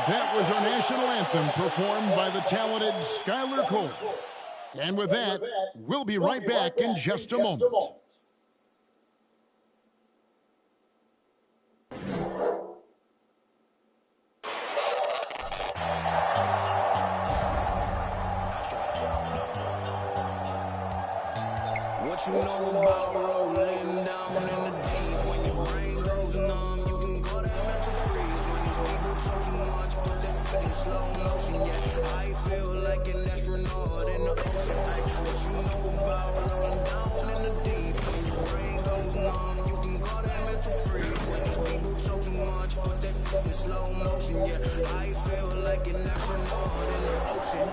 That was our national anthem performed by the talented Skylar Cole. And with that, we'll be right back in just a moment. What you know about rolling down in the deep? When your brain goes numb, you can call that mental freeze. When these people talk too much, put that foot in slow motion. Yeah, I feel like an astronaut in the ocean. Like, what you know about rolling down in the deep? When your brain goes numb, you can call that mental freeze. When these people talk too much, put that foot in slow motion. Yeah, I feel like an astronaut in the ocean.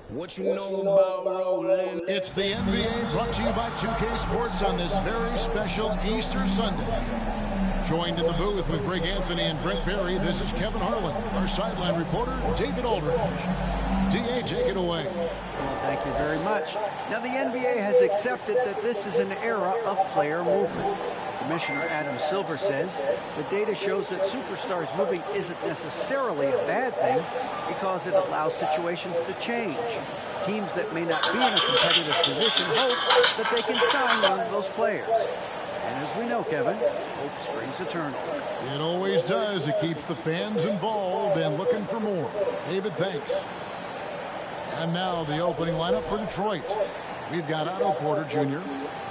What you know about rolling? It's the NBA brought to you by 2K Sports on this very special Easter Sunday. Joined in the booth with Greg Anthony and Brent Barry, this is Kevin Harlan. Our sideline reporter, David Aldridge. D.A., take it away. Well, thank you very much. Now, the NBA has accepted that this is an era of player movement. Commissioner Adam Silver says the data shows that superstars moving isn't necessarily a bad thing because it allows situations to change. Teams that may not be in a competitive position hope that they can sign one of those players. And as we know, Kevin, hope springs eternal. It always does. It keeps the fans involved and looking for more. David, thanks. And now the opening lineup for Detroit. We've got Otto Porter Jr.,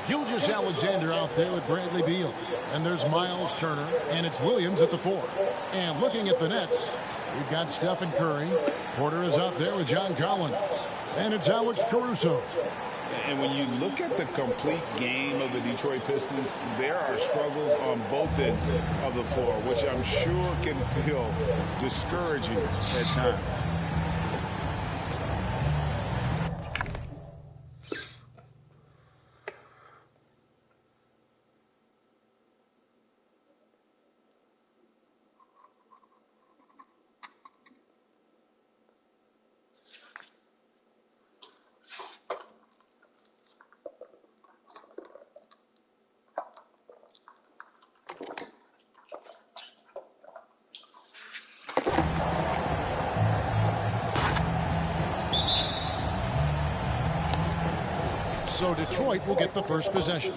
Gilgeous-Alexander out there with Bradley Beal. And there's Miles Turner, and it's Williams at the 4. And looking at the Nets, we've got Stephen Curry. Porter is out there with John Collins. And it's Alex Caruso. And when you look at the complete game of the Detroit Pistons, there are struggles on both ends of the floor, which I'm sure can feel discouraging at times. So Detroit will get the first possession.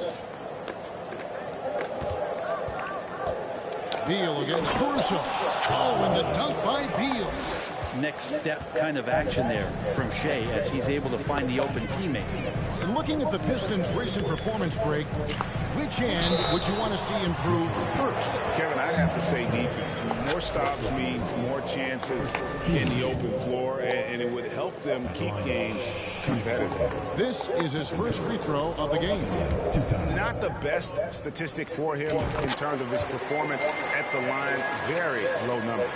Beal against Caruso. Oh, and the dunk by Beal. Next step kind of action there from Shea as he's able to find the open teammate. And looking at the Pistons' recent performance break, which end would you want to see improve first? Kevin, I'd have to say defense. More stops means more chances in the open floor, and it would help them keep games competitive. This is his first free throw of the game. Not the best statistic for him in terms of his performance at the line. Very low numbers.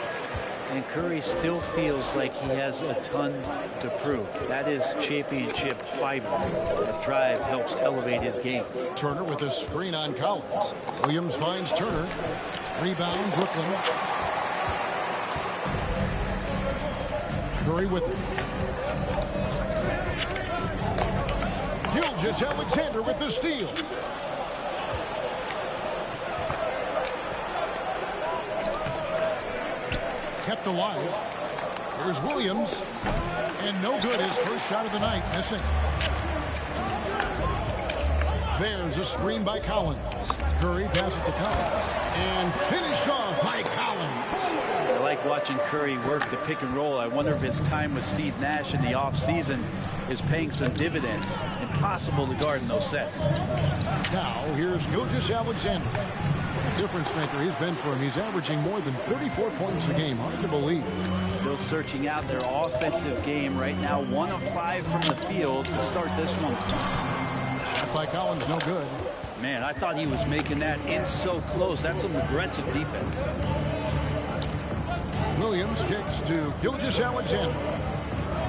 And Curry still feels like he has a ton to prove. That is championship fiber. That drive helps elevate his game. Turner with a screen on Collins. Williams finds Turner. Rebound, Brooklyn. Curry with it. Gilgeous-Alexander with the steal. Kept alive. Here's Williams. And no good. His first shot of the night. Missing. There's a screen by Collins. Curry passes to Collins. And finished off by Collins. I like watching Curry work the pick and roll. I wonder if his time with Steve Nash in the offseason is paying some dividends. Impossible to guard in those sets. Now, here's Gilgeous-Alexander. Difference maker he's been for him. He's averaging more than 34 points a game. Hard to believe. Still searching out their offensive game right now. 1 of 5 from the field to start this one. Shot by Collins, no good. Man, I thought he was making that in so close. That's some aggressive defense. Williams kicks to Gilgeous-Alexander.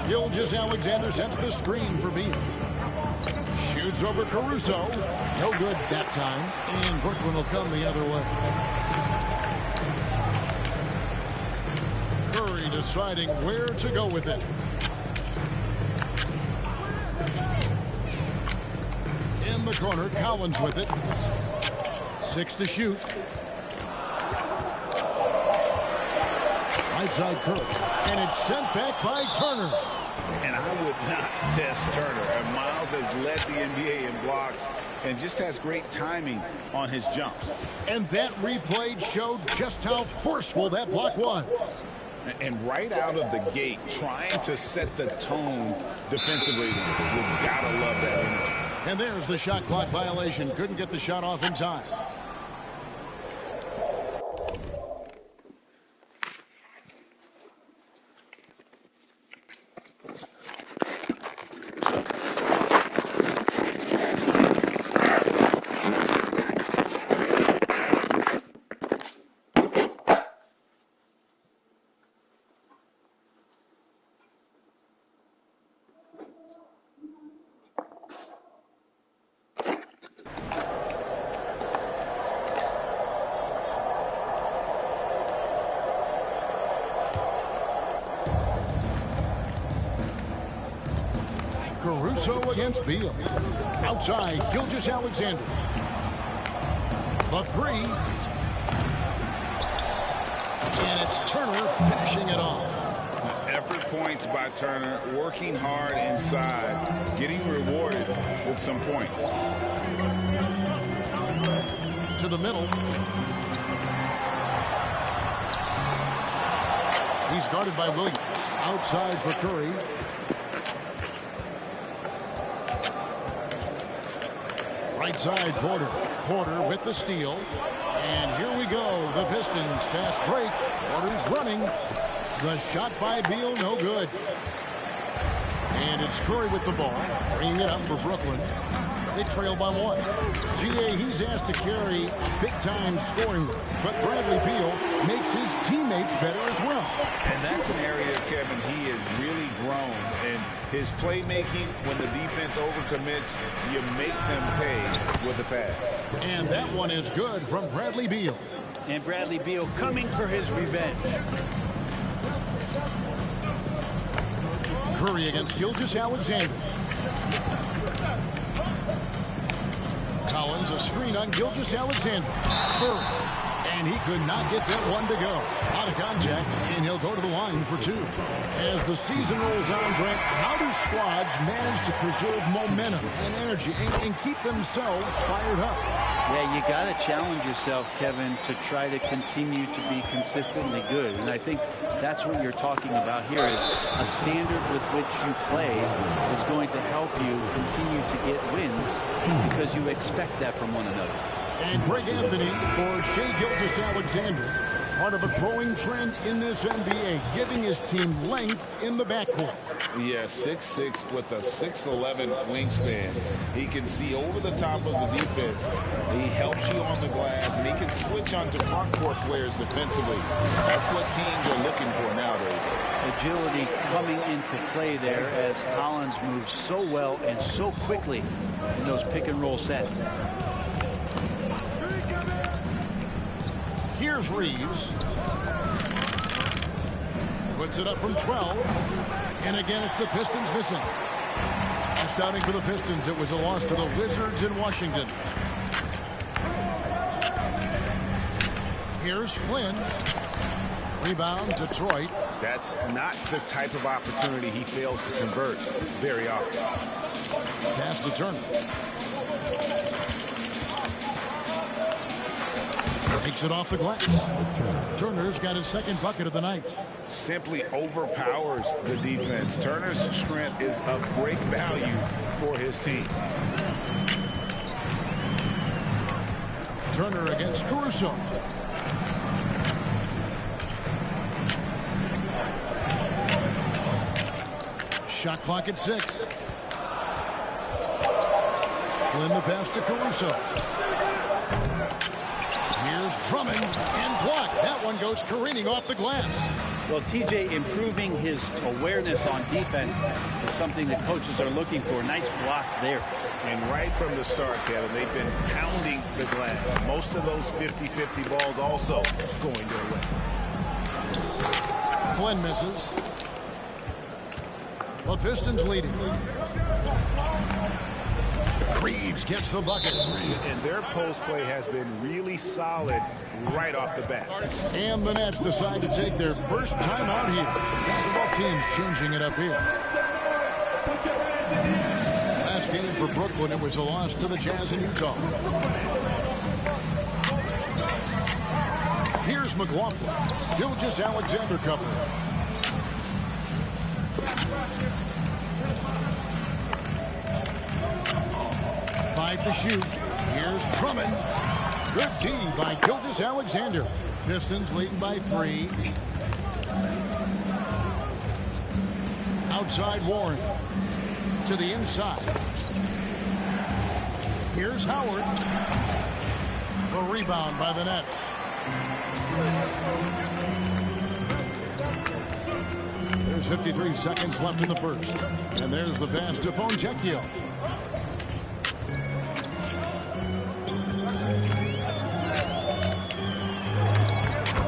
Gilgeous-Alexander sets the screen for Beal. Shoots over Caruso. No good that time. And Brooklyn will come the other way. Curry deciding where to go with it. In the corner, Collins with it. 6 to shoot. Right side Curry. And it's sent back by Turner. And I would not test Turner. And Miles has led the NBA in blocks and just has great timing on his jumps. And that replay showed just how forceful that block was. And right out of the gate, trying to set the tone defensively, you've got to love that energy. And there's the shot clock violation. Couldn't get the shot off in time. Caruso against Beal. Outside, Gilgeous-Alexander. The three. And it's Turner finishing it off. Effort points by Turner, working hard inside, getting rewarded with some points. To the middle. He's guarded by Williams. Outside for Curry. Right side, Porter. Porter with the steal. And here we go. The Pistons fast break. Porter's running. The shot by Beal, no good. And it's Curry with the ball. Bringing it up for Brooklyn. They trail by one. G.A., he's asked to carry big-time scoring work. But Bradley Beal makes his teammates better as well. And that's an area, Kevin, he has really grown. And his playmaking, when the defense overcommits, you make them pay with the pass. And that one is good from Bradley Beal. And Bradley Beal coming for his revenge. Curry against Gilgeous-Alexander. Collins, a screen on Gilgeous-Alexander. Curry. And he could not get that one to go. Out of contact, and he'll go to the line for two. As the season rolls on, Brent, how do squads manage to preserve momentum and energy and keep themselves fired up? Yeah, you got to challenge yourself, Kevin, to try to continue to be consistently good. And I think that's what you're talking about here is a standard with which you play is going to help you continue to get wins because you expect that from one another. And Greg Anthony for Shai Gilgeous-Alexander. Part of a growing trend in this NBA, giving his team length in the backcourt. Yeah, 6'6" with a 6'11" wingspan. He can see over the top of the defense. He helps you on the glass, and he can switch onto front-court players defensively. That's what teams are looking for nowadays. Agility coming into play there as Collins moves so well and so quickly in those pick-and-roll sets. Here's Reeves. Puts it up from 12. And again, it's the Pistons missing. Last outing for the Pistons, it was a loss to the Wizards in Washington. Here's Flynn. Rebound, Detroit. That's not the type of opportunity he fails to convert very often. Pass to Turner. Takes it off the glass. Turner's got his second bucket of the night. Simply overpowers the defense. Turner's strength is of great value for his team. Turner against Caruso. Shot clock at 6. Flynn the pass to Caruso. Here's Drummond and blocked. That one goes careening off the glass. Well, TJ improving his awareness on defense is something that coaches are looking for. Nice block there. And right from the start, Kevin, they've been pounding the glass. Most of those 50-50 balls also going their way. Flynn misses. The Pistons leading. Reeves gets the bucket. And their post play has been really solid right off the bat. And the Nets decide to take their first time out here. Basketball team's changing it up here. Last game for Brooklyn, it was a loss to the Jazz in Utah. Here's McLaughlin. Gilgeous-Alexander cover. Five to shoot. Here's Drummond. Good D by Gilgeous-Alexander. Pistons leading by 3. Outside Warren. To the inside. Here's Howard. A rebound by the Nets. There's 53 seconds left in the first. And there's the pass to Fontecchio.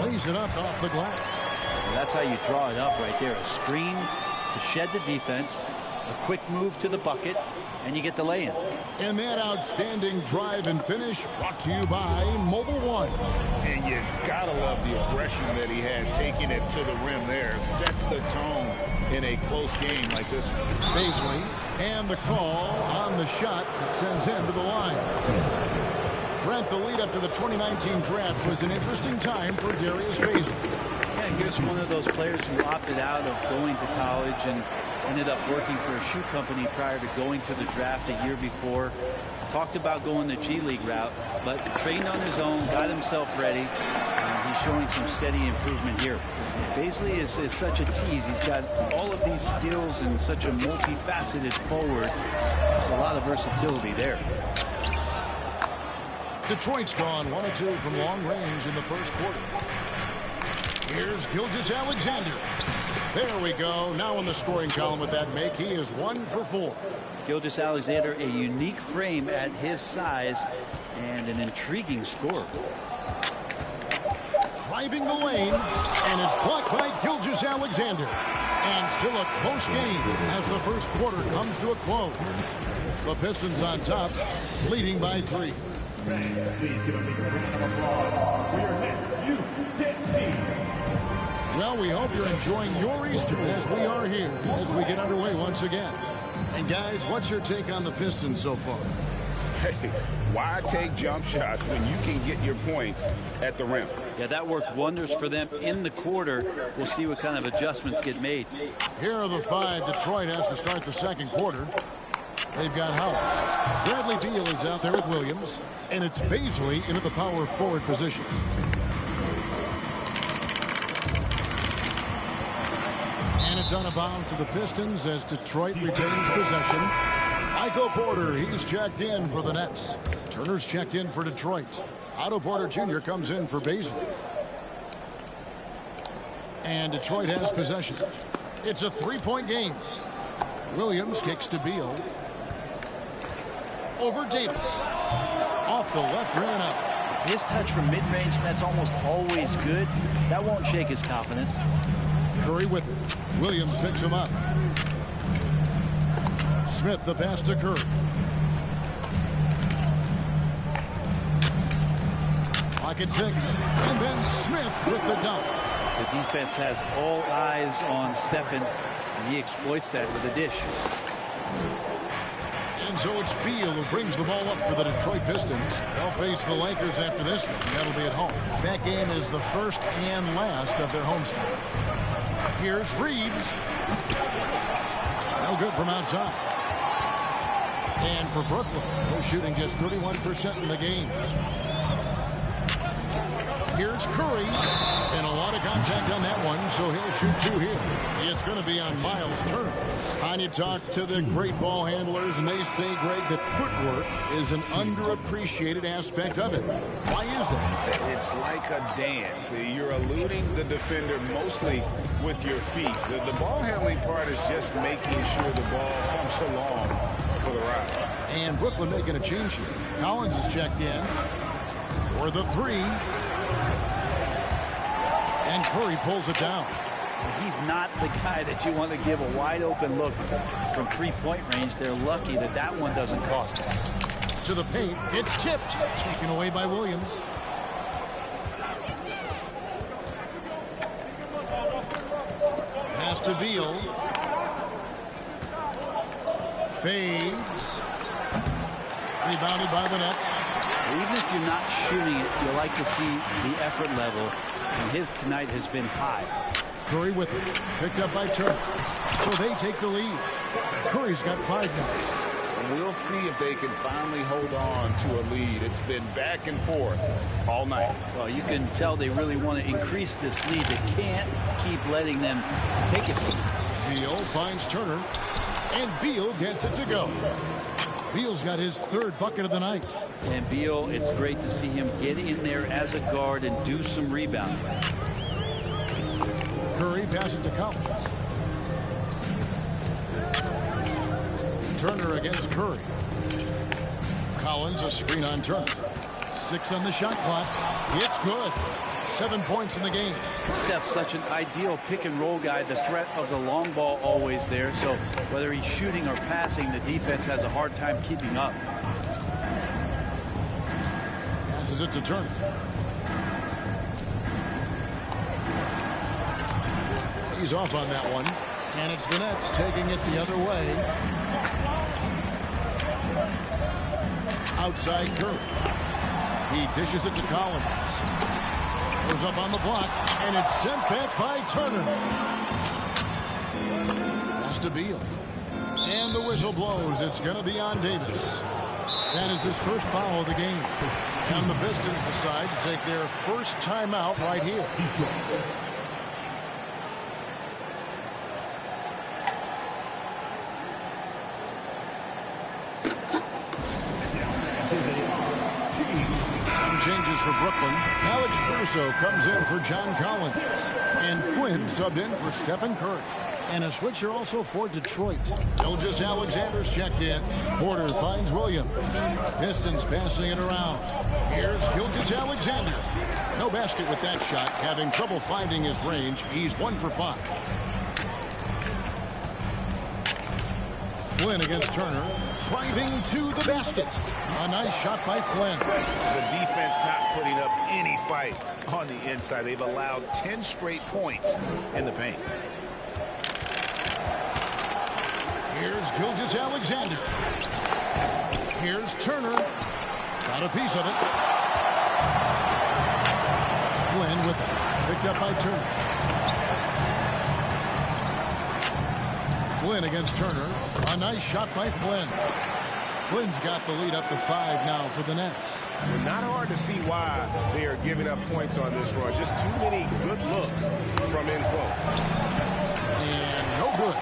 Lays it up off the glass. Well, that's how you draw it up right there. A screen to shed the defense, a quick move to the bucket, and you get the lay-in. And that outstanding drive and finish brought to you by Mobile One. And you gotta love the aggression that he had taking it to the rim there. Sets the tone in a close game like this one. Baisley, and the call on the shot that sends him to the line. Brent, the lead up to the 2019 draft was an interesting time for Darius Baisley. Yeah, here's one of those players who opted out of going to college and ended up working for a shoe company prior to going to the draft a year before. Talked about going the G League route, but trained on his own, got himself ready. He's showing some steady improvement here. Baisley is such a tease. He's got all of these skills and such a multifaceted forward. There's a lot of versatility there. Detroit's drawn 1 of 2 from long range in the first quarter. Here's Gilgeous-Alexander. There we go. Now in the scoring column with that make, he is 1 for 4. Gilgeous-Alexander, a unique frame at his size and an intriguing scorer. Driving the lane, and it's blocked by Gilgeous-Alexander. And still a close game as the first quarter comes to a close. The Pistons on top, leading by 3. Well, we hope you're enjoying your Easter as we are here as we get underway once again. And guys, what's your take on the Pistons so far? Hey, why take jump shots when you can get your points at the rim? Yeah, that worked wonders for them in the quarter. We'll see what kind of adjustments get made. Here are the 5 Detroit has to start the second quarter. They've got House. Bradley Beal is out there with Williams. And it's Baisley into the power forward position. And it's on a bounce to the Pistons as Detroit retains possession. Michael Porter, he's checked in for the Nets. Turner's checked in for Detroit. Otto Porter Jr. comes in for Baisley. And Detroit has possession. It's a 3-point game. Williams kicks to Beal. Over Davis. Off the left rim and out. His touch from mid-range, that's almost always good. That won't shake his confidence. Curry with it. Williams picks him up. Smith the pass to Curry. Pocket 6. And then Smith with the dunk. The defense has all eyes on Stephen, and he exploits that with a dish. And so it's Beal who brings the ball up for the Detroit Pistons. They'll face the Lakers after this one. That'll be at home. That game is the first and last of their homestand. Here's Reeves. No good from outside. And for Brooklyn, they're shooting just 31% in the game. Here's Curry. And a lot of contact on that one, so he'll shoot 2 here. It's going to be on Miles Turner. And you talk to the great ball handlers, and they say, Greg, that footwork is an underappreciated aspect of it. Why is that? It's like a dance. You're eluding the defender mostly with your feet. The ball handling part is just making sure the ball comes along for the ride. And Brooklyn making a change here. Collins is checked in for the 3. And Curry pulls it down. He's not the guy that you want to give a wide open look from three-point range. They're lucky that that one doesn't cost them. To the paint, it's tipped, taken away by Williams. Pass to Beal. Fades. Rebounded by the Nets. Even if you're not shooting it, you like to see the effort level, and his tonight has been high. Curry with it. Picked up by Turner. So they take the lead. Curry's got 5 now. We'll see if they can finally hold on to a lead. It's been back and forth all night. Well, you can tell they really want to increase this lead. They can't keep letting them take it from them. Beal finds Turner. And Beal gets it to go. Beal's got his 3rd bucket of the night. And Beal, it's great to see him get in there as a guard and do some rebounding. Curry passes to Collins. Turner against Curry. Collins, a screen on Turner. 6 on the shot clock. It's good. 7 points in the game. Steph's such an ideal pick-and-roll guy. The threat of the long ball always there. So whether he's shooting or passing, the defense has a hard time keeping up. Passes it to Turner. He's off on that one. And it's the Nets taking it the other way. Outside Curry. He dishes it to Collins. Goes up on the block, and it's sent back by Turner. Pass to Beal. And the whistle blows. It's going to be on Davis. That is his first foul of the game. And the Pistons decide to take their first timeout right here. Changes for Brooklyn. Alex Caruso comes in for John Collins. And Flynn subbed in for Stephen Curry. And a switcher also for Detroit. Gilgeous-Alexander's checked in. Porter finds Williams. Pistons passing it around. Here's Gilgeous-Alexander. No basket with that shot. Having trouble finding his range. He's 1 for 5. Flynn against Turner. Driving to the basket. A nice shot by Flynn. The defense not putting up any fight on the inside. They've allowed 10 straight points in the paint. Here's Gilgeous-Alexander. Here's Turner. Got a piece of it. Flynn with it. Picked up by Turner. Flynn against Turner. A nice shot by Flynn. Flynn's got the lead up to 5 now for the Nets. Not hard to see why they are giving up points on this run. Just too many good looks from in close. And no good.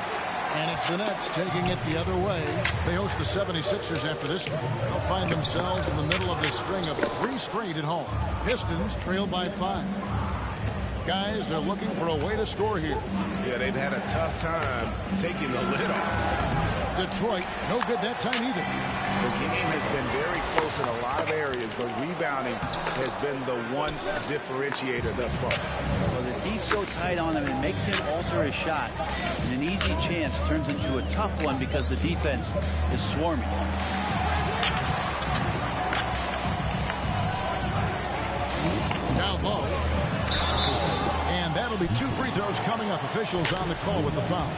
And it's the Nets taking it the other way. They host the 76ers after this game. They'll find themselves in the middle of this string of 3 straight at home. Pistons trail by 5. Guys, they're looking for a way to score here. Yeah, they've had a tough time taking the lid off. Detroit, no good that time either. The game has been very close in a lot of areas, but rebounding has been the one differentiator thus far. Well, the D's so tight on him, it makes him alter his shot. And an easy chance turns into a tough one because the defense is swarming. Down low. And that'll be 2 free throws coming up. Officials on the call with the foul.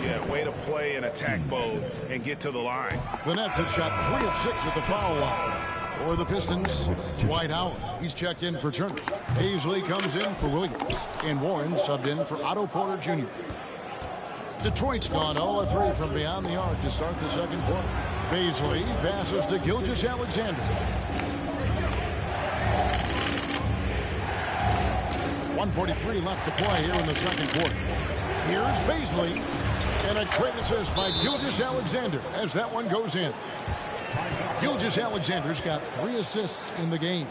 Yeah, way to play in attack mode and get to the line. The Nets have shot 3 of 6 at the foul line. For the Pistons, Dwight Howard. He's checked in for Turner. Paisley comes in for Williams. And Warren subbed in for Otto Porter Jr. Detroit's gone 0-3 from beyond the arc to start the second quarter. Paisley passes to Gilgeous-Alexander. 1:43 left to play here in the second quarter. Here's Paisley. And a great assist by Gilgeous-Alexander as that one goes in. Gilgeous-Alexander's got 3 assists in the game.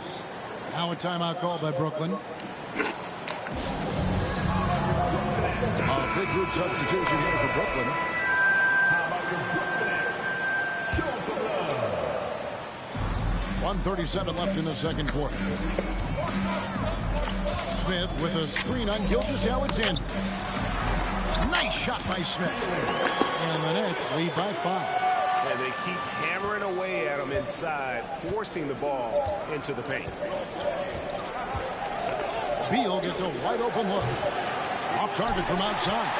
Now a timeout called by Brooklyn. A big group substitution here for Brooklyn. 1:37 left in the second quarter. Smith with a screen on Gilgeous-Alexander. Nice shot by Smith. And the Nets lead by 5. And they keep hammering away at him inside, forcing the ball into the paint. Beal gets a wide open look. Off target from outside.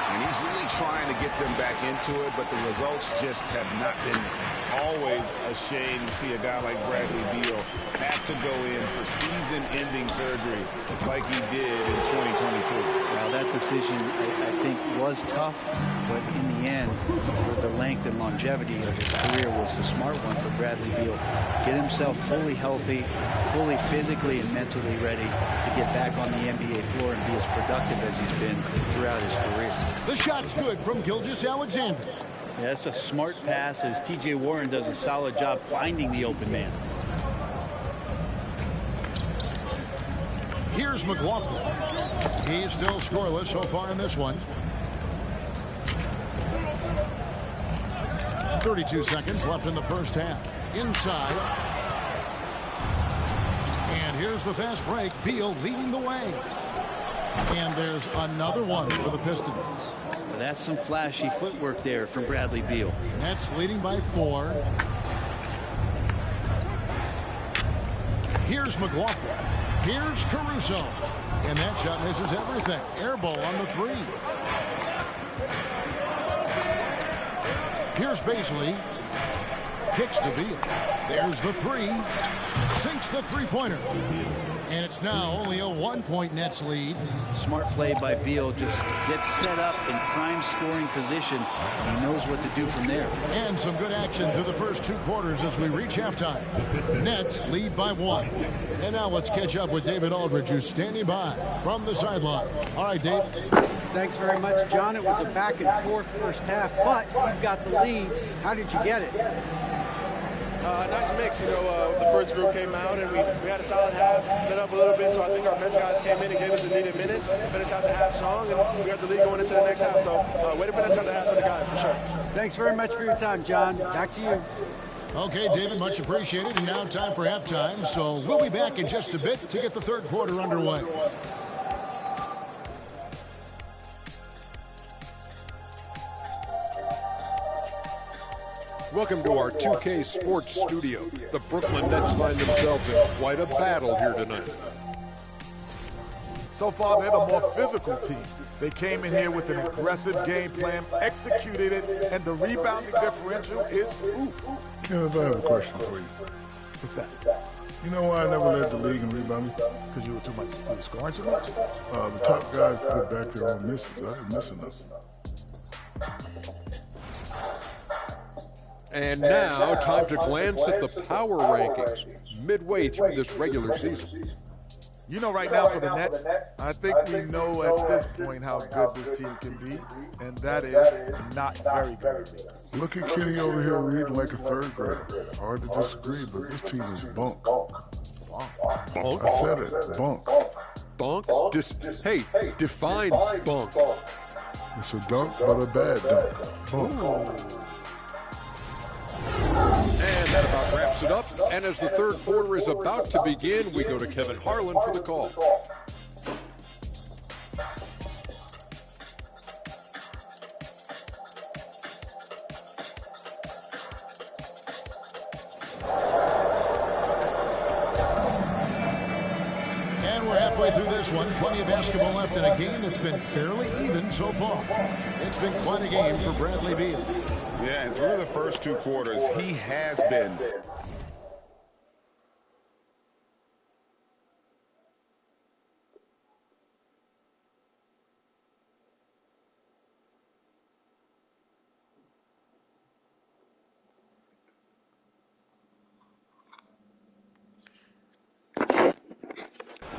And he's really trying to get them back into it, but the results just have not been there. Always a shame to see a guy like Bradley Beal have to go in for season-ending surgery like he did in 2022. Well, that decision, I think, was tough, but in the end, for the length and longevity of his career, was the smart one for Bradley Beal. Get himself fully healthy, fully physically and mentally ready to get back on the NBA floor and be as productive as he's been throughout his career. The shot's good from Gilgeous-Alexander. Yeah, that's a smart pass as T.J. Warren does a solid job finding the open man. Here's McLaughlin. He's still scoreless so far in this one. 32 seconds left in the first half. Inside. And here's the fast break. Beal leading the way. And there's another one for the Pistons. Well, that's some flashy footwork there from Bradley Beal. Nets leading by 4. Here's McLaughlin. Here's Caruso. And that shot misses everything. Air ball on the 3. Here's Baisley. Kicks to Beal. There's the 3. Sinks the three-pointer. And it's now only a 1-point Nets lead. Smart play by Beal. Just gets set up in prime scoring position. And he knows what to do from there. And some good action through the first 2 quarters as we reach halftime. Nets lead by 1. And now let's catch up with David Aldridge, who's standing by from the sideline. All right, Dave. Thanks very much, John. It was a back and forth first half, but you've got the lead. How did you get it? Nice mix, the first group came out and we had a solid half, lit up a little bit, so I think our bench guys came in and gave us the needed minutes, finished out the half strong, and we got the lead going into the next half, so way to finish out the half for the guys, for sure. Thanks very much for your time, John. Back to you. Okay, David, much appreciated, and now time for halftime, so we'll be back in just a bit to get the third quarter underway. Welcome to our 2K Sports Studio. The Brooklyn Nets find themselves in quite a battle here tonight. So far, they're the more physical team. They came in here with an aggressive game plan, executed it, and the rebounding differential is oof. Kenneth, I have a question for you. What's that? You know why I never led the league in rebounding? Because you were scoring too much? The top guys put back their own misses. I was missing this. And now, time to glance at the power rankings midway through this regular season. You know, right now for the Nets, I think we know at this point how good this team can be, and that is not very good. Look at Kenny over here reading like a third grader. Hard to disagree, but this team is bunk. Bunk? I said it, bunk. Bunk? Hey, define bunk. It's a dunk, but a bad dunk. Bunk. And that about wraps it up. And as the third quarter is about to begin, we go to Kevin Harlan for the call. And we're halfway through this one. Plenty of basketball left in a game that's been fairly even so far. It's been quite a game for Bradley Beal. Yeah, and through the first 2 quarters, he has been.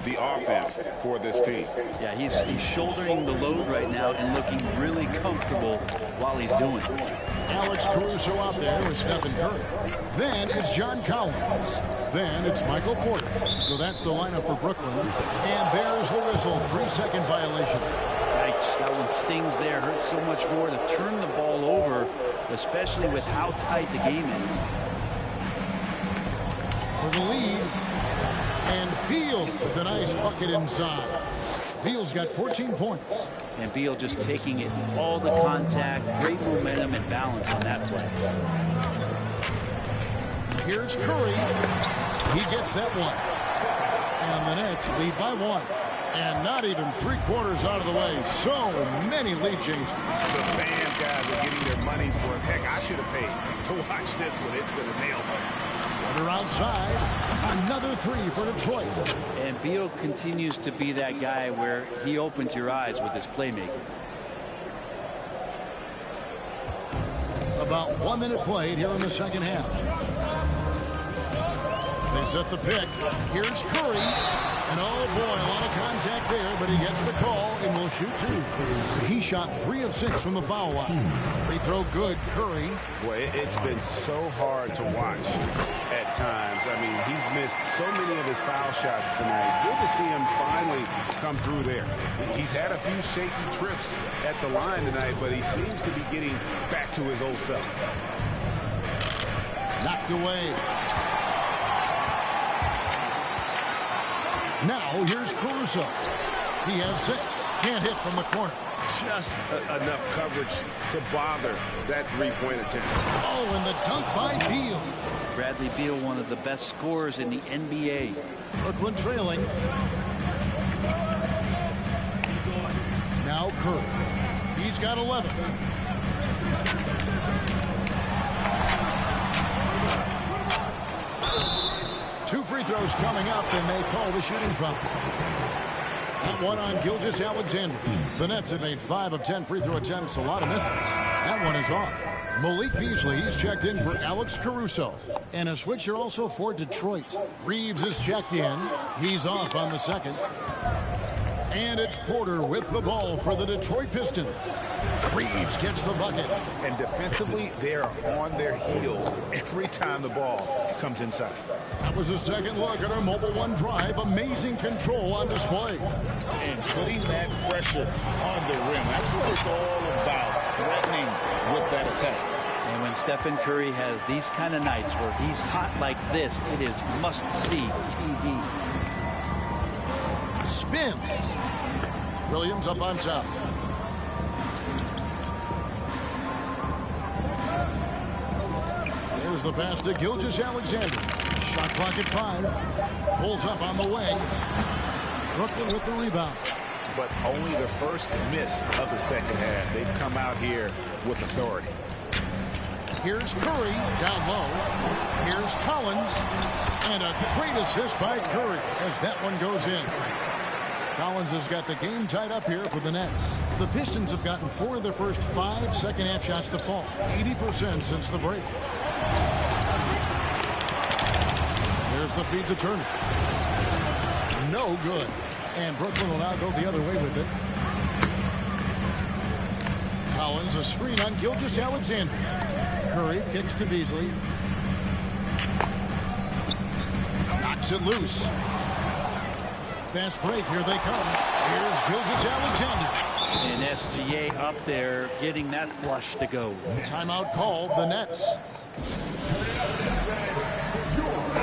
The offense for this team. Yeah, he's shouldering the load right now and looking really comfortable while he's doing it. Alex Caruso out there with Stephen Curry. Then it's John Collins. Then it's Michael Porter. So that's the lineup for Brooklyn. And there's the whistle. 3-second violation. Yikes, that one stings there. Hurts so much more to turn the ball over, especially with how tight the game is. Beal with a nice bucket inside. Beal's got 14 points. And Beal just taking it, all the contact, great momentum and balance on that play. Here's Curry. He gets that one. And the Nets lead by 1. And not even 3/4 out of the way. So many lead changes. The fans, guys, are getting their money's worth. Heck, I should have paid to watch this one. It's going to nail it. Porter outside. Another 3 for Detroit. And Beal continues to be that guy where he opens your eyes with his playmaking. About 1 minute played here in the second half. They set the pick. Here's Curry. And oh boy, a lot of contact there, but he gets the call and will shoot 2. He shot 3 of 6 from the foul line. Free throw good, Curry. Boy, it's been so hard to watch at times. I mean, he's missed so many of his foul shots tonight. Good to see him finally come through there. He's had a few shaky trips at the line tonight, but he seems to be getting back to his old self. Knocked away. Now here's Caruso. He has 6. Can't hit from the corner. Just enough coverage to bother that three-point attempt. Oh, and the dunk by Beal. Bradley Beal, one of the best scorers in the NBA. Brooklyn trailing. Now Curry. He's got 11. Two free throws coming up, and they call the shooting foul. That one on Gilgeous-Alexander. The Nets have made 5 of 10 free throw attempts, a lot of misses. That one is off. Malik Beasley, he's checked in for Alex Caruso. And a switcher also for Detroit. Reeves is checked in. He's off on the second. And it's Porter with the ball for the Detroit Pistons. Reeves gets the bucket. And defensively, they're on their heels every time the ball comes inside. That was a second look at our Mobile One drive. Amazing control on display. And putting that pressure on the rim. That's what it's all about, threatening with that attack. And when Stephen Curry has these kind of nights where he's hot like this, it is must-see TV. Spins. Williams up on top. There's the pass to Gilgeous-Alexander. Shot clock at 5. Pulls up on the wing. Brooklyn with the rebound. But only the first miss of the second half. They've come out here with authority. Here's Curry down low. Here's Collins. And a great assist by Curry as that one goes in. Collins has got the game tied up here for the Nets. The Pistons have gotten 4 of their first 5 second half shots to fall. 80% since the break. There's the feed to Turner. No good. And Brooklyn will now go the other way with it. Collins, a screen on Gilgeous-Alexander. Curry kicks to Beasley. Knocks it loose. Fast break. Here they come. Here's Gilgeous-Alexander. And SGA up there getting that flush to go. Timeout called. The Nets.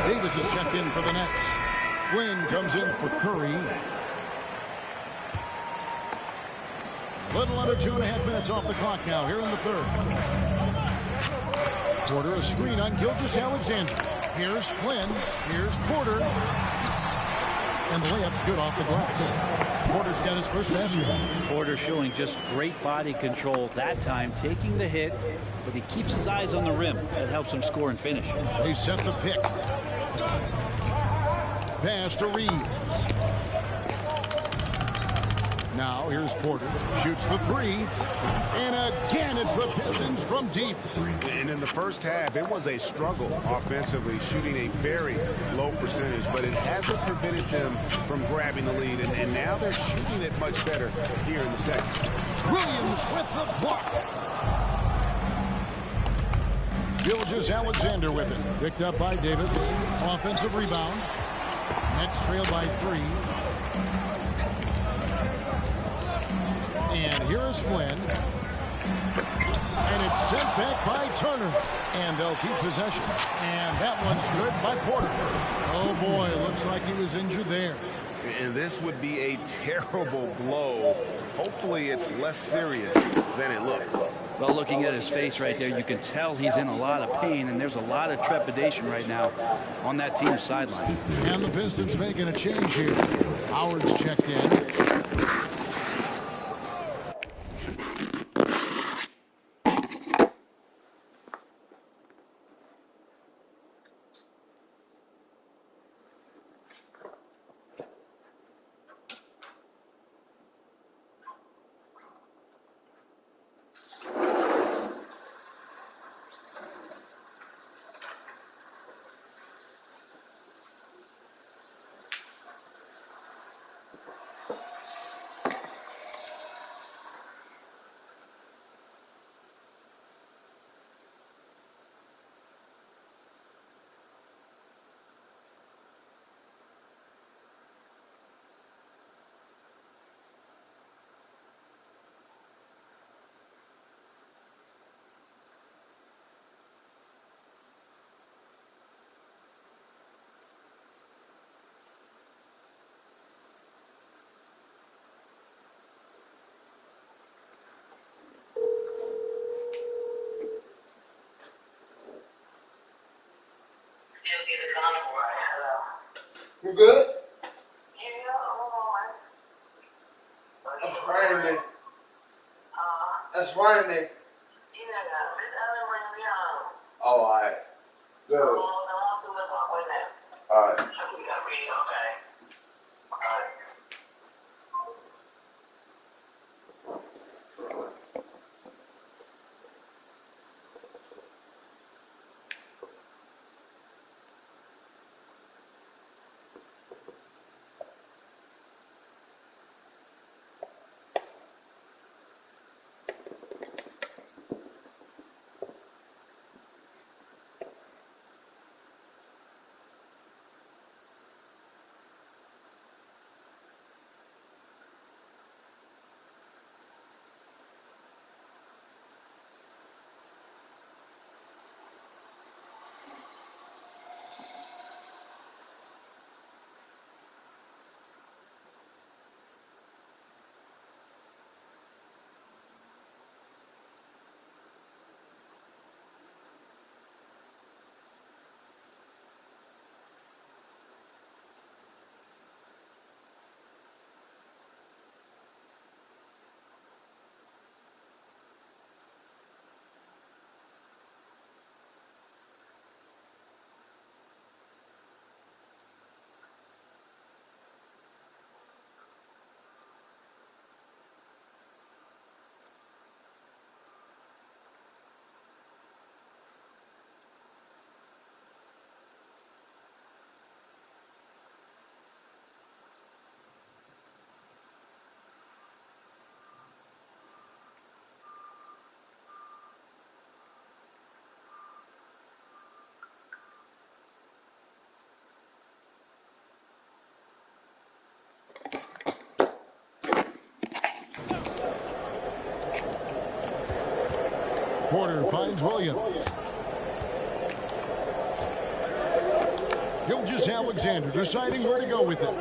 Davis is checked in for the Nets. Flynn comes in for Curry. Little under 2.5 minutes off the clock now here in the third. Porter, a screen on Gilgeous-Alexander. Here's Flynn. Here's Porter. And the layup's good off the glass. Porter's got his first basket. Porter showing just great body control that time, taking the hit, but he keeps his eyes on the rim. That helps him score and finish. They set the pick. Pass to Reeves. Now here's Porter. Shoots the 3. And again, it's the Pistons from deep. And in the first half, it was a struggle offensively, shooting a very low percentage, but it hasn't prevented them from grabbing the lead. And now they're shooting it much better here in the second. Williams with the block. Gilgeous-Alexander with it. Picked up by Davis. Offensive rebound. Nets trail by 3. And here is Flynn. And it's sent back by Turner. And they'll keep possession. And that one's good by Porter. Oh boy, looks like he was injured there. And this would be a terrible blow. Hopefully it's less serious than it looks. Well, looking at his face right there, you can tell he's in a lot of pain, and there's a lot of trepidation right now on that team's sideline. And the Pistons making a change here. Howard's checked in. You good? That's raining. That's raining. Oh, all right. Good. All right. Porter finds Williams. Gilgeous-Alexander deciding where to go with it.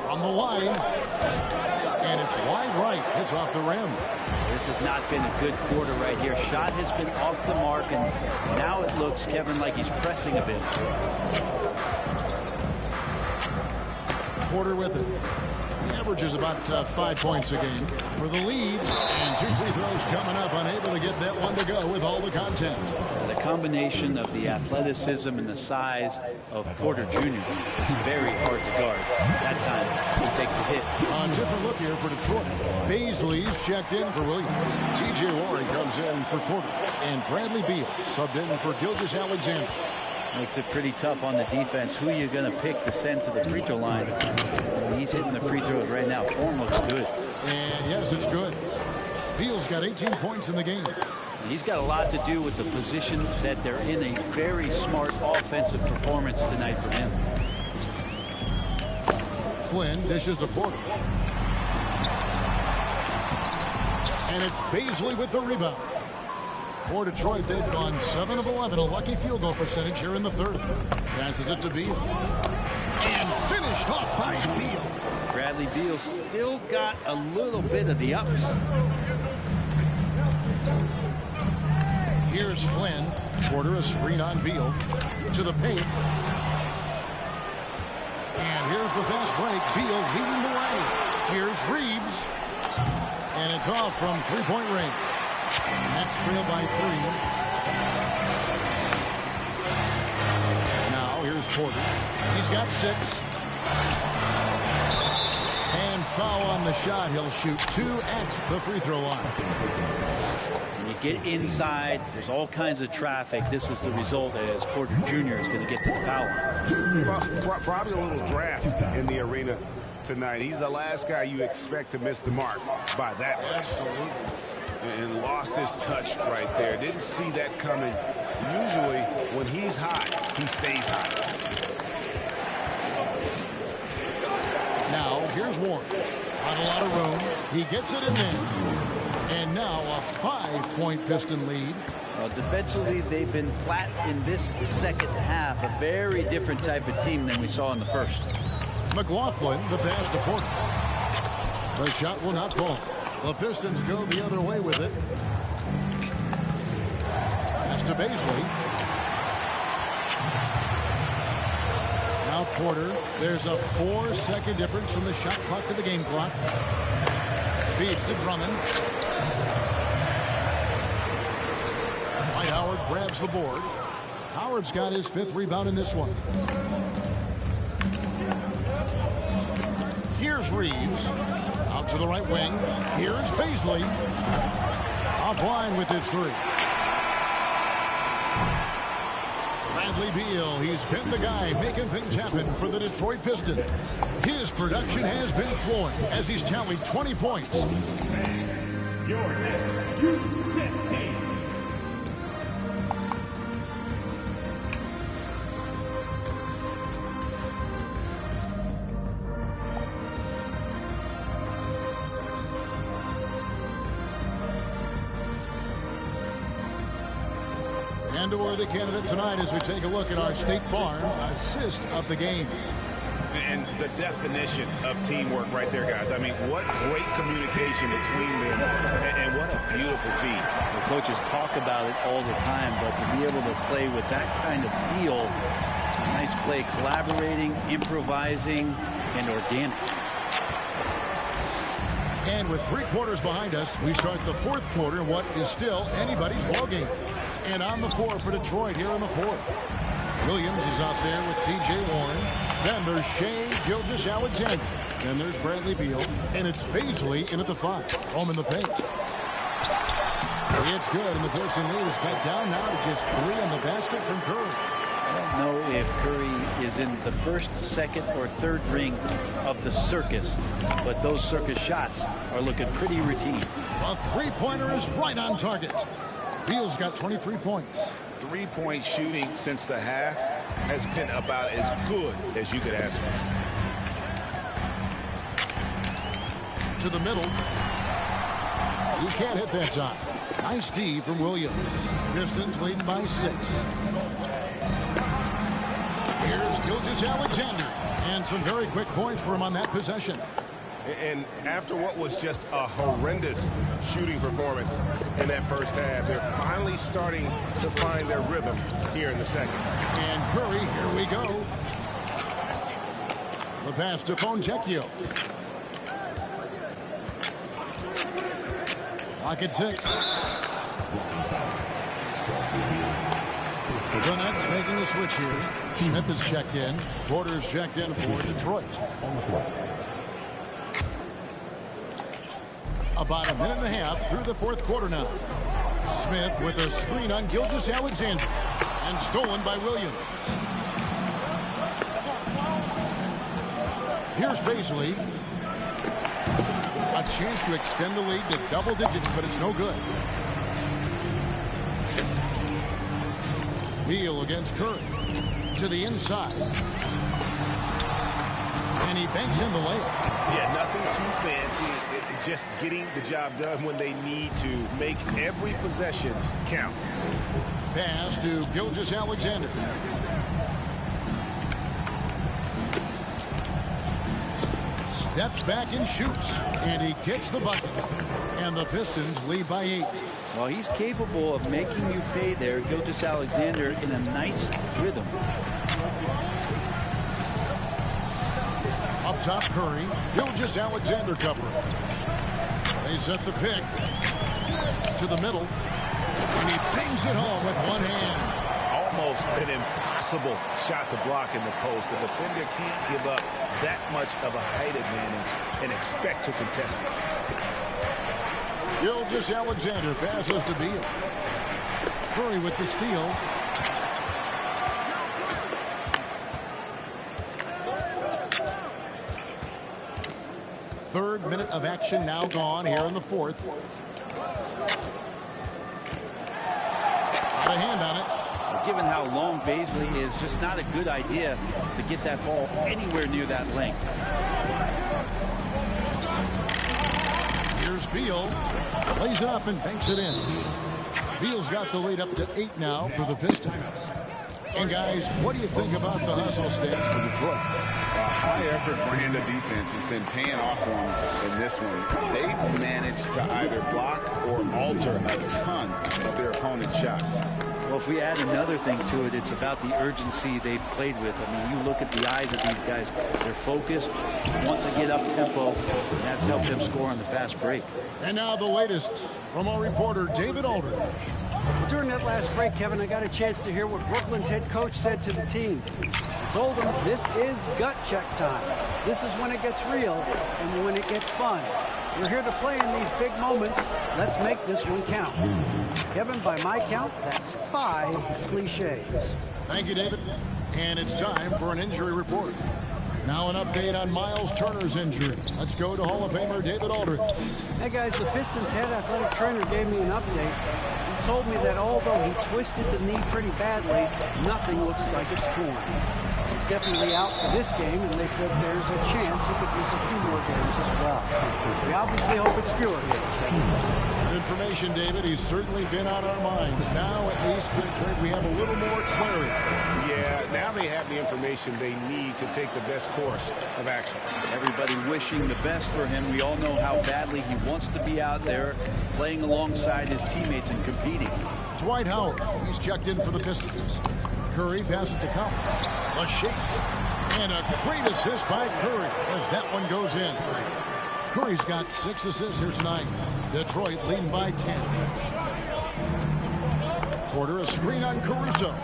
From the line. And it's wide right. Hits off the rim. This has not been a good quarter right here. Shot has been off the mark, and now it looks, Kevin, like he's pressing a bit. Porter with it. He averages about 5 points a game for the lead. And 2 free throws coming up. Unable to get that one to go with all the content. The combination of the athleticism and the size of Porter Jr. is very hard to guard. That time, he takes a hit. A different look here for Detroit. Baisley's checked in for Williams. T.J. Warren comes in for Porter. And Bradley Beal subbed in for Gilgeous-Alexander. Makes it pretty tough on the defense. Who are you going to pick to send to the free throw line? He's hitting the free throws right now. Form looks good. And yes, it's good. Beal's got 18 points in the game. He's got a lot to do with the position that they're in. A very smart offensive performance tonight from him. Flynn dishes to Porter. And it's Baisley with the rebound. For Detroit, they've gone 7 of 11, a lucky field goal percentage here in the third. Passes it to Beal. And finished off by Beal. Bradley Beal still got a little bit of the ups. Here's Flynn. Porter a screen on Beal. To the paint. And here's the fast break. Beal leading the way. Here's Reeves. And it's off from three-point range. Nets trail by 3. Now here's Porter. He's got 6. And foul on the shot. He'll shoot 2 at the free throw line. When you get inside, there's all kinds of traffic. This is the result as Porter Jr. is going to get to the foul line. Probably a little draft in the arena tonight. He's the last guy you expect to miss the mark by that much. Absolutely. And lost his touch right there. Didn't see that coming. Usually, when he's hot, he stays hot. Now, here's Warren. Not a lot of room. He gets it in there. And now a 5-point Piston lead. Well, defensively, they've been flat in this second half. A very different type of team than we saw in the first. McLaughlin, the pass to Porter. The shot will not fall. The Pistons go the other way with it. Pass to Bazley. Now Porter. There's a 4-second difference from the shot clock to the game clock. Feeds to Drummond. Dwight Howard grabs the board. Howard's got his 5th rebound in this one. Here's Reeves. Out to the right wing. Here's Bazley. Offline with his 3. Bradley Beal, he's been the guy making things happen for the Detroit Pistons. His production has been flowing as he's tallied 20 points. And a worthy candidate tonight as we take a look at our State Farm assist of the game. And the definition of teamwork right there, guys. I mean, what great communication between them, and what a beautiful feed. The coaches talk about it all the time, but to be able to play with that kind of feel, nice play, collaborating, improvising, and organic. And with 3 quarters behind us, we start the 4th quarter in what is still anybody's ballgame. And on the floor for Detroit here in the 4th. Williams is out there with T.J. Warren. Then there's Shai Gilgeous-Alexander. Then there's Bradley Beal. And it's Bazley in at the 5. Home in the paint. It's good, and the Piston lead is cut down now to just 3 on the basket from Curry. I don't know if Curry is in the 1st, 2nd, or 3rd ring of the circus, but those circus shots are looking pretty routine. A 3-pointer is right on target. Beal's got 23 points. 3-point shooting since the half has been about as good as you could ask for. To the middle. You can't hit that time. Nice D from Williams. Pistons leading by 6. Here's Gilgeous-Alexander. And some very quick points for him on that possession. And after what was just a horrendous shooting performance in that first half, they're finally starting to find their rhythm here in the second. And Curry, here we go. The pass to Fontecchio. Clock at 6. The Nets making a switch here. Smith is checked in. Porter's checked in for Detroit. About a minute and a half through the 4th quarter now. Smith with a screen on Gilgeous-Alexander. And stolen by Williams. Here's Bazley. A chance to extend the lead to double digits, but it's no good. Beal against Curry. To the inside. And he banks in the layup. Yeah, nothing too fancy. just getting the job done when they need to. Make every possession count. Pass to Gilgeous-Alexander. Steps back and shoots, and he kicks the bucket. And the Pistons lead by 8. Well, he's capable of making you pay there, Gilgeous-Alexander, in a nice rhythm. Up top, Curry. Gilgeous-Alexander covering. They set the pick to the middle, and he pings it home with one hand. Almost an impossible shot to block in the post. The defender can't give up that much of a height advantage and expect to contest it. Gilgeous-Alexander passes to Beal. Curry with the steal. Third minute of action now gone here in the fourth. Got a hand on it. Given how long Bazley is, just not a good idea to get that ball anywhere near that length. Here's Beal. Lays it up and banks it in. Beal's got the lead up to 8 now for the Pistons. And guys, what do you think about the hustle stance for Detroit? High effort brand of defense has been paying off for them in this one. They've managed to either block or alter a ton of their opponent's shots. Well, if we add another thing to it, it's about the urgency they've played with. I mean, you look at the eyes of these guys. They're focused, wanting to get up tempo, and that's helped them score on the fast break. And now the latest from our reporter, David Aldridge. During that last break, Kevin, I got a chance to hear what Brooklyn's head coach said to the team. He told them this is gut check time. This is when it gets real and when it gets fun. We're here to play in these big moments. Let's make this one count. Kevin, by my count, that's 5 cliches. Thank you, David. And it's time for an injury report. Now an update on Miles Turner's injury. Let's go to Hall of Famer David Aldridge. Hey, guys, the Pistons head athletic trainer gave me an update. He told me that although he twisted the knee pretty badly, nothing looks like it's torn. He's definitely out for this game, and they said there's a chance he could miss a few more games as well. We obviously hope it's fewer games. Good information, David. He's certainly been on our minds. Now, at least, we have a little more clarity. Yeah, now they have the information they need to take the best course of action. Everybody wishing the best for him. We all know how badly he wants to be out there playing alongside his teammates and competing. Dwight Howard, he's checked in for the Pistons. Curry passes to Collins. A shake. And a great assist by Curry as that one goes in. Curry's got 6 assists here tonight. Detroit leading by 10. Porter, a screen on Caruso.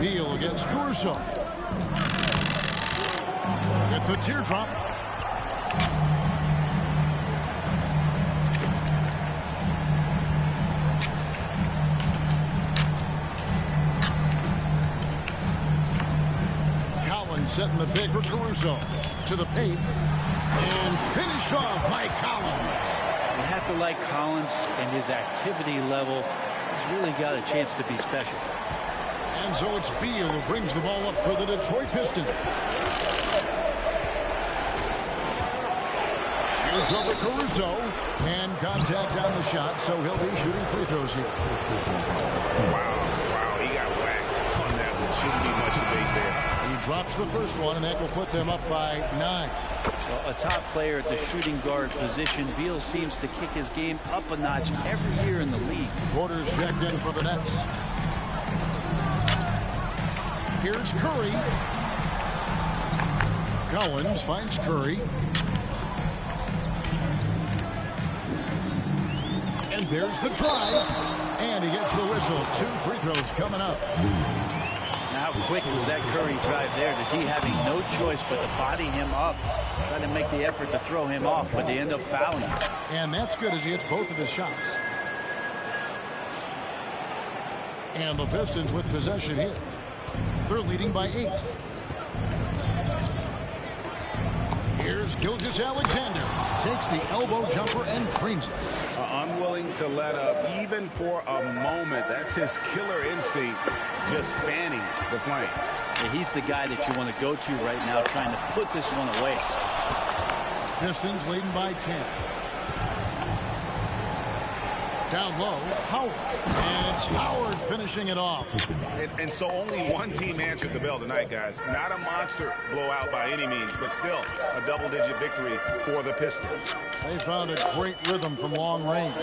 Beal against Caruso. Get the teardrop. Collins setting the big for Caruso. To the paint. And finished off by Collins. You have to like Collins and his activity level. He's really got a chance to be special. And so it's Beal who brings the ball up for the Detroit Pistons. Shoots over Caruso. And contact on the shot, so he'll be shooting free throws here. Wow, he got whacked on that one. Shouldn't be much debate there. He drops the first one, and that will put them up by 9. Well, a top player at the shooting guard position. Beal seems to kick his game up a notch every year in the league. Porter's checked in for the Nets. Here's Curry. Collins finds Curry. And there's the drive. And he gets the whistle. 2 free throws coming up. Now, how quick was that Curry drive there? The D having no choice but to body him up. Trying to make the effort to throw him off, but they end up fouling him. And that's good as he hits both of his shots. And the Pistons with possession here. They're leading by 8. Here's Gilgeous-Alexander. Takes the elbow jumper and creams it. Unwilling to let up even for a moment. That's his killer instinct, just fanning the flame. Yeah, he's the guy that you want to go to right now, trying to put this one away. Pistons leading by 10. Down low, Howard. And it's Howard finishing it off. And so only one team answered the bell tonight, guys. Not a monster blowout by any means, but still a double-digit victory for the Pistons. They found a great rhythm from long range.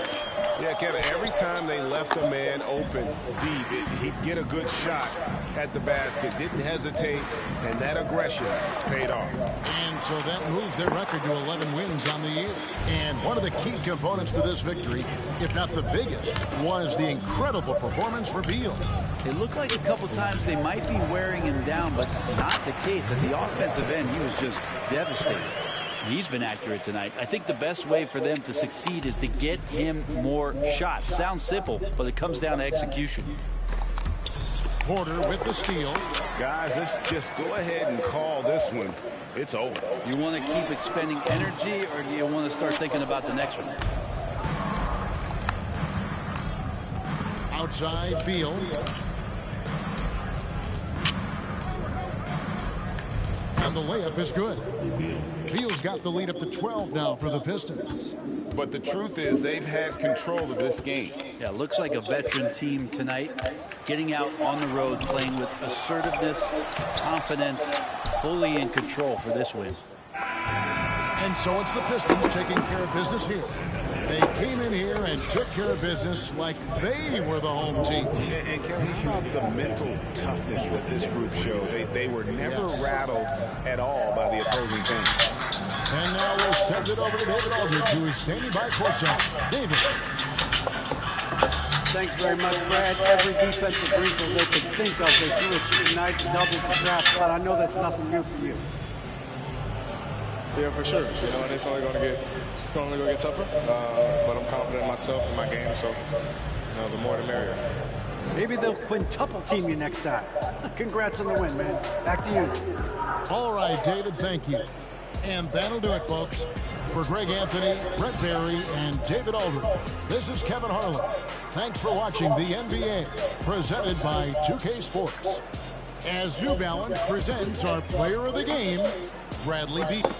Yeah, Kevin, every time they left a man open deep, he'd get a good shot at the basket, didn't hesitate, and that aggression paid off. And so that moves their record to 11 wins on the year. And one of the key components to this victory, if not the biggest, was the incredible performance for Beal. It looked like a couple times they might be wearing him down, but not the case. At the offensive end, he was just devastating. He's been accurate tonight. I think the best way for them to succeed is to get him more shots. Sounds simple, but it comes down to execution. Porter with the steal. Guys, let's just go ahead and call this one. It's over. You want to keep expending energy, or do you want to start thinking about the next one? Outside, Beal. And the layup is good. Beal's got the lead up to 12 now for the Pistons. But the truth is they've had control of this game. Yeah, looks like a veteran team tonight. Getting out on the road, playing with assertiveness, confidence, fully in control for this win. And so it's the Pistons taking care of business here. They came in here and took care of business like they were the home team. And Kevin, how about the mental toughness that this group showed? They were never rattled at all by the opposing team. And now we'll send it over to David Aldridge, who is standing by courtside. David. Thanks very much, Brad. Every defensive wrinkle they could think of, they threw at you tonight. Doubles the trap, but I know that's nothing new for you. Yeah, for sure. You know, and it's only going to get tougher. But I'm confident in myself and my game, so the more the merrier. Maybe they'll quintuple team you next time. Congrats on the win, man. Back to you. All right, David, thank you. And that'll do it, folks. For Greg Anthony, Brett Barry, and David Aldridge, this is Kevin Harlan. Thanks for watching the NBA, presented by 2K Sports. As New Balance presents our player of the game, Bradley Beal.